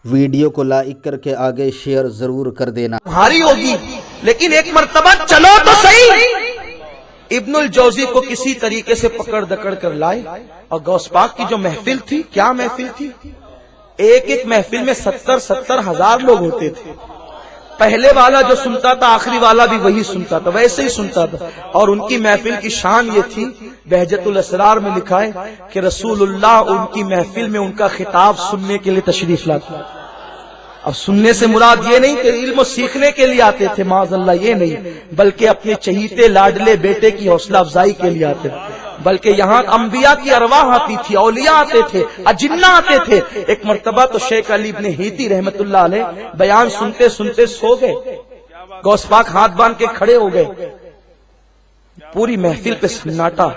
Video کو like کر کے آگے شیئر ضرور کر دینا۔ بھاری ہوگی لیکن ایک مرتبہ چلو تو صحیح۔ ابن الجوزی کو کسی طریقے سے پکڑ دکڑ کر لائے اور غوث پاک کی جو محفل تھی، کیا محفل تھی، ایک محفل میں 70 ہزار لوگ ہوتے تھے۔ پہلے والا جو سنتا تھا آخری والا بھی وہی سنتا تھا، ویسے ہی سنتا تھا۔ اور ان کی محفل کی شان یہ تھی، بہجت الاسرار میں لکھا ہے کہ رسول اللہ ان کی محفل میں ان کا خطاب سننے کے لیے تشریف لاتے۔ اب سننے سے مراد یہ نہیں کہ علم سیکھنے کے لیے آتے تھے، معاذ اللہ یہ نہیں، بلکہ اپنے چہیتے لاڈلے بیٹے کی حوصلہ افزائی کے لیے آتے تھے۔ بلکہ یہاں انبیاء کی ارواح آتی تھی، اولیاء آتے تھے، اجنہ آتے تھے۔ ایک مرتبہ تو شیخ علی ابن ہیتی رحمت اللہ علیہ بیان سنتے سنتے سو گئے، غوث پاک ہاتھ باندھ کے کھڑے ہو گئے، پوری محفل پہ سناٹا،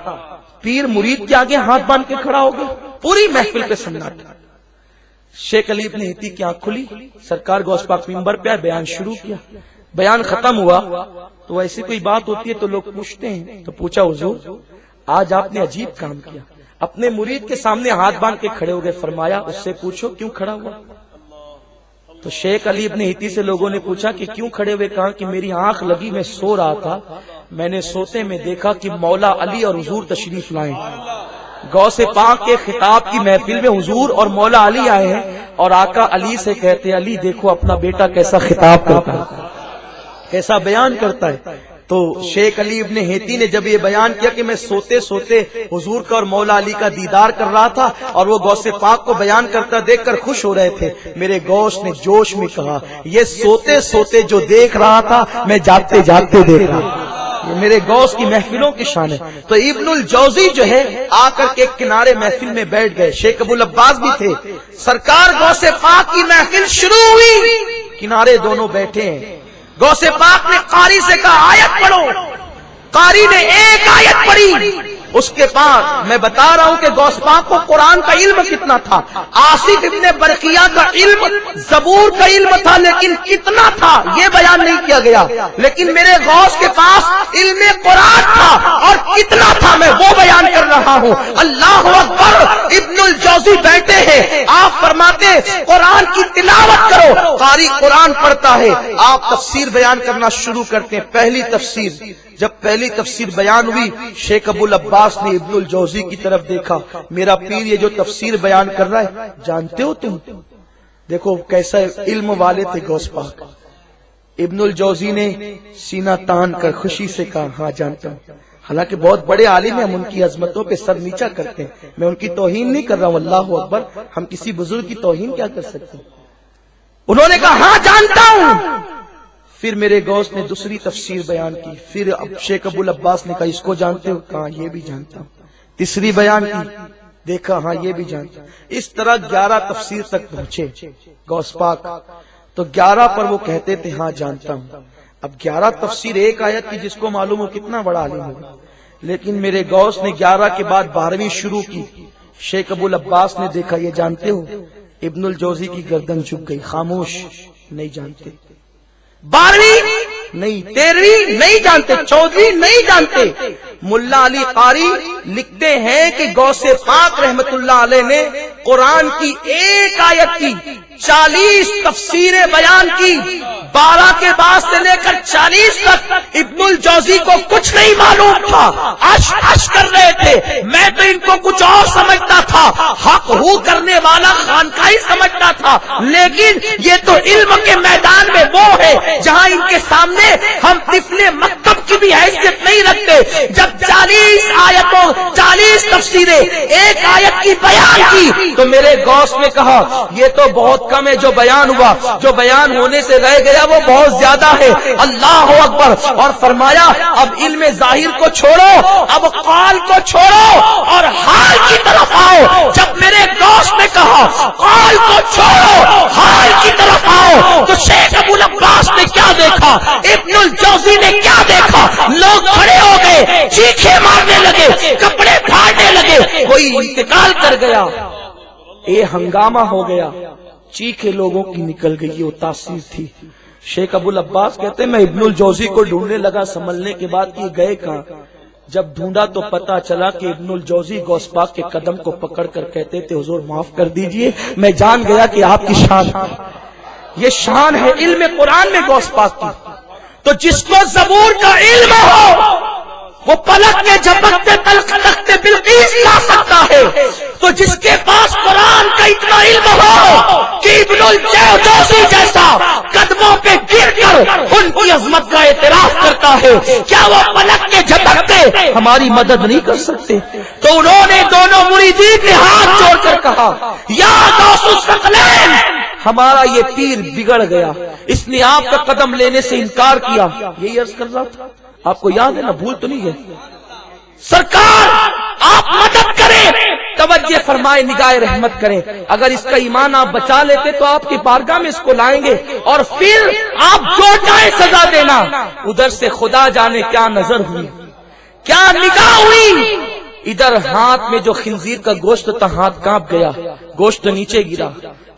پیر مرید کے آگے ہاتھ باندھ کے کھڑا ہو گئے، پوری محفل پہ سناٹا۔ شیخ علی ابن ہیتی کی آنکھ کھلی، سرکار غوث پاک منبر پہ آئے، بیان شروع کیا۔ بیان ختم ہوا تو ایسی کوئی بات ہوتی ہے تو لوگ پوچھتے ہیں، تو پوچھا حضور آج آپ نے عجیب کام کیا، اپنے مرید کے سامنے ہاتھ باندھ کے کھڑے ہو گئے۔ فرمایا اس سے پوچھو کیوں کھڑا ہوا۔ تو شیخ علی ابن ہیتی سے لوگوں نے پوچھا کہ کیوں کھڑے ہوئے، کہا کہ میری آنکھ لگی، میں سو رہا تھا، میں نے سوتے میں دیکھا کہ مولا علی اور حضور تشریف لائے، غوث پاک کے خطاب کی محفل میں حضور اور مولا علی آئے ہیں، اور آقا علی سے کہتے علی دیکھو اپنا بیٹا کیسا خطاب کرتا ہے، کیسا بیان کرتا ہے۔ تو شیخ علی ابن ہیتی نے جب یہ بیان کیا کہ میں سوتے سوتے حضور کا اور مولا علی کا دیدار کر رہا تھا اور وہ غوث پاک کو بیان کرتا دیکھ کر خوش ہو رہے تھے، میرے غوث نے جوش میں کہا یہ سوتے سوتے جو دیکھ رہا تھا میں جاگتے جاگتے دیکھ رہا تھا۔ یہ میرے غوث کی محفلوں کی شان ہے۔ تو ابن الجوزی جو ہے آ کر کے کنارے محفل میں بیٹھ گئے، شیخ ابو العباس بھی تھے۔ سرکار غوث پاک کی محفل شروع ہوئی، کنارے دونوں بیٹھے ہیں۔ غوث پاک نے قاری سے کہا آیت پڑھو، قاری نے ایک آیت پڑھی، اس کے بعد میں بتا رہا ہوں کہ غوث پاک کو قرآن کا علم کتنا تھا، آصف ابن برقیہ کا علم، زبور کا علم تھا، لیکن کتنا تھا یہ بیان نہیں کیا گیا۔ لیکن میرے غوث کے پاس علم قرآن تھا اور کتنا تھا میں وہ بیان کر رہا ہوں۔ اللہ اکبر۔ ابن الجوزی بیٹھے ہیں، آپ فرماتے قرآن کی تلاوت کرو، قاری قرآن پڑھتا ہے، آپ تفسیر بیان کرنا شروع کرتے ہیں۔ پہلی تفسیر، جب پہلی تفسیر بیان ہوئی شیخ ابو العباس نے ابن الجوزی کی طرف دیکھا، میرا پیر یہ جو تفسیر بیان کر رہا ہے جانتے ہو تم؟ دیکھو کیسا علم والے تھے غوث پاک۔ ابن الجوزی نے سینہ تان کر خوشی سے کہا ہاں جانتا ہوں، حالانکہ بہت بڑے عالم ہیں، ہم ان کی عظمتوں پہ سر نیچا کرتے ہیں، میں ان کی توہین نہیں کر رہا ہوں، اللہ اکبر، ہم کسی بزرگ کی توہین کیا کر سکتے ہیں۔ انہوں نے کہا ہاں جانتا ہوں۔ پھر میرے غوث نے دوسری تفسیر بیان کی، پھر شیخ ابو العباس نے کہا اس کو جانتے ہو؟ کہا یہ بھی جانتا ہوں۔ تیسری بیان کی، دیکھا ہاں یہ بھی جانتا ہوں۔ اس طرح 11 تفسیر تک پہنچے غوث پاک، تو 11 پر وہ کہتے تھے ہاں جانتا ہوں۔ اب 11 تفسیر ایک آیت کی، جس کو معلوم ہو کتنا بڑا عالم ہوگا، لیکن میرے غوث نے 11 کے بعد 12ویں شروع کی۔ شیخ ابو العباس نے دیکھا یہ جانتے ہو؟ ابن الجوزی کی گردن جھک گئی، خاموش، نہیں جانتے۔ 12ویں نہیں، 13ویں نہیں جانتے، 14ویں نہیں جانتے۔ ملا علی قاری لکھتے ہیں کہ غوث پاک رحمت اللہ علیہ نے قرآن کی ایک آیت کی 40 تفسیریں بیان کی، 12 کے بعد سے لے کر 40 تک ابن الجوزی کو کچھ نہیں معلوم تھا، عش کر رہے تھے۔ میں تو ان کو کچھ اور سمجھتا تھا، حق ہو کرنے والا خانقاہی سمجھتا تھا، لیکن یہ تو علم کے میدان میں وہ ہے جہاں ان کے سامنے ہم طفل مکتب کی بھی حیثیت نہیں رکھتے۔ جب 40 آیتوں 40 تفسیریں ایک آیت کی بیان کی تو میرے غوث نے کہا یہ تو بہت کم ہے، جو بیان ہوا، جو بیان ہونے سے رہ گیا وہ بہت زیادہ ہے۔ اللہ اکبر۔ اور فرمایا اب علم ظاہر کو چھوڑو، اب قال کو چھوڑو اور حال کی طرف آؤ۔ جب میرے غوث نے کہا قال کو چھوڑو، حال کی طرف آؤ، تو شیخ ابو العباس نے کیا دیکھا، ابن الجوزی نے کیا دیکھا؟ لوگ کھڑے ہو گئے، چیخے مارنے لگے، کپڑے پھاڑنے لگے، کوئی انتقال کر گیا، یہ ہنگامہ ہو گیا، چیخے لوگوں کی نکل گئی، وہ تاثیر تھی۔ شیخ ابو العباس کہتے ہیں میں ابن الجوزی کو ڈھونڈنے لگا، سنبھلنے کے بعد کہ گئے کہاں؟ جب ڈھونڈا تو پتا چلا کہ ابن الجوزی غوث پاک کے قدم کو پکڑ کر کہتے تھے حضور معاف کر دیجئے، میں جان گیا کہ آپ کی شان، یہ شان ہے علم قرآن میں غوث پاک کی۔ تو جس کو زبور کا علم ہو وہ پلک کے جھپکتے تختے بلقیس لا سکتا ہے، تو جس کے پاس قرآن کا اتنا علم ہو کہ ابن الجوزی جیسا قدموں پہ گر کر ان کی عظمت کا اعتراف کرتا ہے، کیا وہ پلک کے جھپکتے ہماری مدد نہیں کر سکتے؟ تو انہوں نے دونوں مریدین نے ہاتھ جوڑ کر کہا یا غوث الثقلین، ہمارا یہ پیر بگڑ گیا، اس نے آپ کا قدم لینے سے انکار کیا۔ یہی عرض کر رہا تھا، آپ کو یاد ہے نا، بھول تو نہیں ہے؟ سرکار آپ مدد کریں، توجہ فرمائے، نگاہ رحمت کریں، اگر اس کا ایمان آپ بچا لیتے تو آپ کی بارگاہ میں اس کو لائیں گے اور پھر آپ جو چاہے سزا دینا۔ ادھر سے خدا جانے کیا نظر ہوئی، کیا نگاہ ہوئی، ادھر ہاتھ میں جو خنزیر کا گوشت تھا ہاتھ کانپ گیا، گوشت نیچے گرا،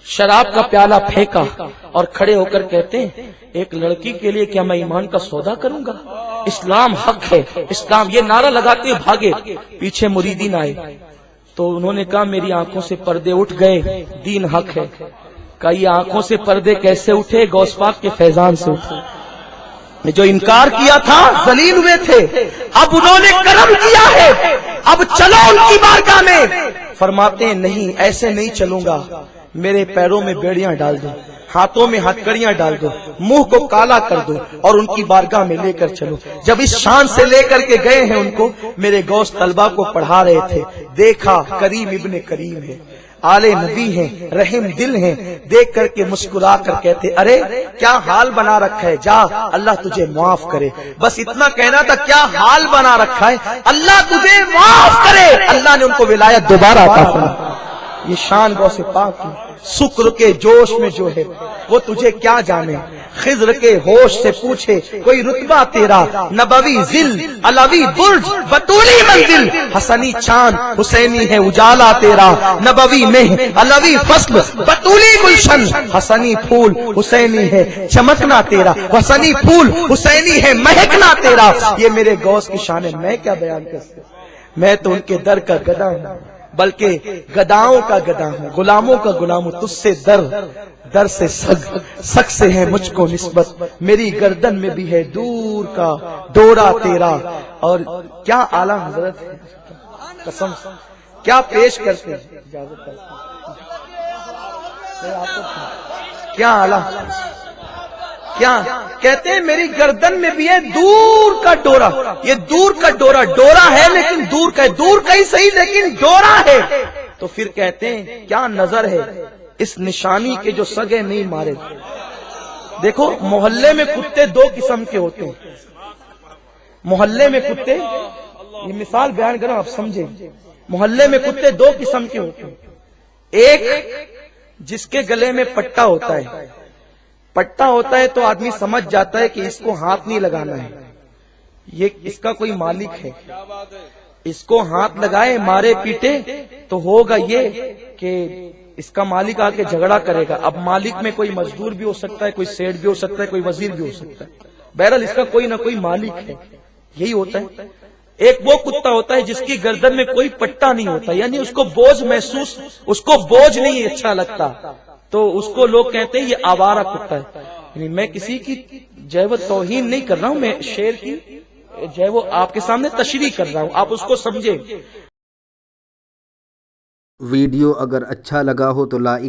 شراب کا پیالہ پھینکا اور کھڑے ہو کر کہتے ہیں ایک لڑکی کے لیے کیا میں ایمان کا سودا کروں گا؟ اسلام حق ہے، اسلام، یہ نعرہ لگاتے ہوئے بھاگے۔ پیچھے مریدین آئے تو انہوں نے کہا میری آنکھوں سے پردے اٹھ گئے، دین حق ہے۔ کہا یہ آنکھوں سے پردے کیسے اٹھے؟ غوث پاک کے فیضان سے اٹھے۔ جو انکار کیا تھا ذلیل ہوئے تھے، اب انہوں نے کرم کیا ہے، اب چلو ان کی بارگاہ میں۔ فرماتے ہیں نہیں، ایسے نہیں چلوں گا، میرے پیروں میں بیڑیاں ڈال دو، ہاتھوں میں ہتکڑیاں ڈال دو، منہ کو کالا کر دو اور ان کی بارگاہ میں لے کر چلو۔ جب اس شان سے لے کر کے گئے ہیں ان کو، میرے غوث طلبہ کو پڑھا رہے تھے، دیکھا کریم ابن کریم ہے، آل نبی ہیں، رحم دل ہیں، دیکھ کر کے مسکرا کر کہتے ارے کیا حال بنا رکھا ہے، جا اللہ تجھے معاف کرے۔ بس اتنا کہنا تھا، کیا حال بنا رکھا ہے، اللہ تجھے معاف کرے۔ اللہ نے ان کو ولایت دوبارہ عطا فرمائی۔ یہ شان غوث پاک کی، شکر کے جوش میں جو ہے وہ تجھے کیا جانے، خضر کے ہوش سے پوچھے کوئی رتبہ تیرا، نبوی ذل علوی برج بطولی منزل، حسنی چاند حسینی ہے اجالا تیرا، نبوی مہ علوی فصل بطولی گلشن، حسنی پھول حسینی ہے چمکنا تیرا، حسنی پھول حسینی ہے مہکنا تیرا۔ یہ میرے غوث کی شان ہے، میں کیا بیان کر سکتا، میں تو ان کے در کا گدا ہوں، بلکہ گداؤں کا گدا ہوں، غلاموں کا غلام ہوں، تجھ سے در سے سگ سے ہے مجھ کو نسبت، میری گردن میں بھی ہے دور کا ڈورا تیرا۔ اور کیا اعلیٰ حضرت ہے، قسم کیا پیش کرتے ہیں، اجازت کیا اعلیٰ، کیا کہتے ہیں میری گردن میں بھی ہے دور کا ڈورا۔ یہ دور کا ڈورا ہے لیکن دور کا ہے، دور کا ہی صحیح لیکن ڈورا ہے۔ تو پھر کہتے ہیں کیا نظر ہے اس نشانی کے جو سگے نہیں مارے۔ دیکھو محلے میں کتے دو قسم کے ہوتے ہیں، محلے میں کتے، یہ مثال بیان کروں آپ سمجھیں، محلے میں کتے دو قسم کے ہوتے ہیں، ایک جس کے گلے میں پٹا ہوتا ہے، پٹا ہوتا ہے تو آدمی سمجھ جاتا ہے کہ اس کو ہاتھ نہیں لگانا ہے، یہ اس کا کوئی مالک ہے، اس کو ہاتھ لگائے مارے پیٹے تو ہوگا یہ کہ اس کا مالک آ کے جھگڑا کرے گا۔ اب مالک میں کوئی مزدور بھی ہو سکتا ہے، کوئی سیٹ بھی ہو سکتا ہے، کوئی وزیر بھی ہو سکتا ہے، بہرحال اس کا کوئی نہ کوئی مالک ہے، یہی ہوتا ہے۔ ایک وہ کتا ہوتا ہے جس کی گردن میں کوئی پٹا نہیں ہوتا، یعنی اس کو بوجھ محسوس، اس کو بوجھ نہیں اچھا لگتا، تو اس کو لوگ کہتے ہیں یہ آوارہ کتا ہے۔ یعنی میں کسی کی جو ہے وہ توہین نہیں کر رہا ہوں، میں شعر کی جو ہے وہ آپ کے سامنے تشریح کر رہا ہوں، آپ اس کو سمجھیں۔ ویڈیو اگر اچھا لگا ہو تو لائک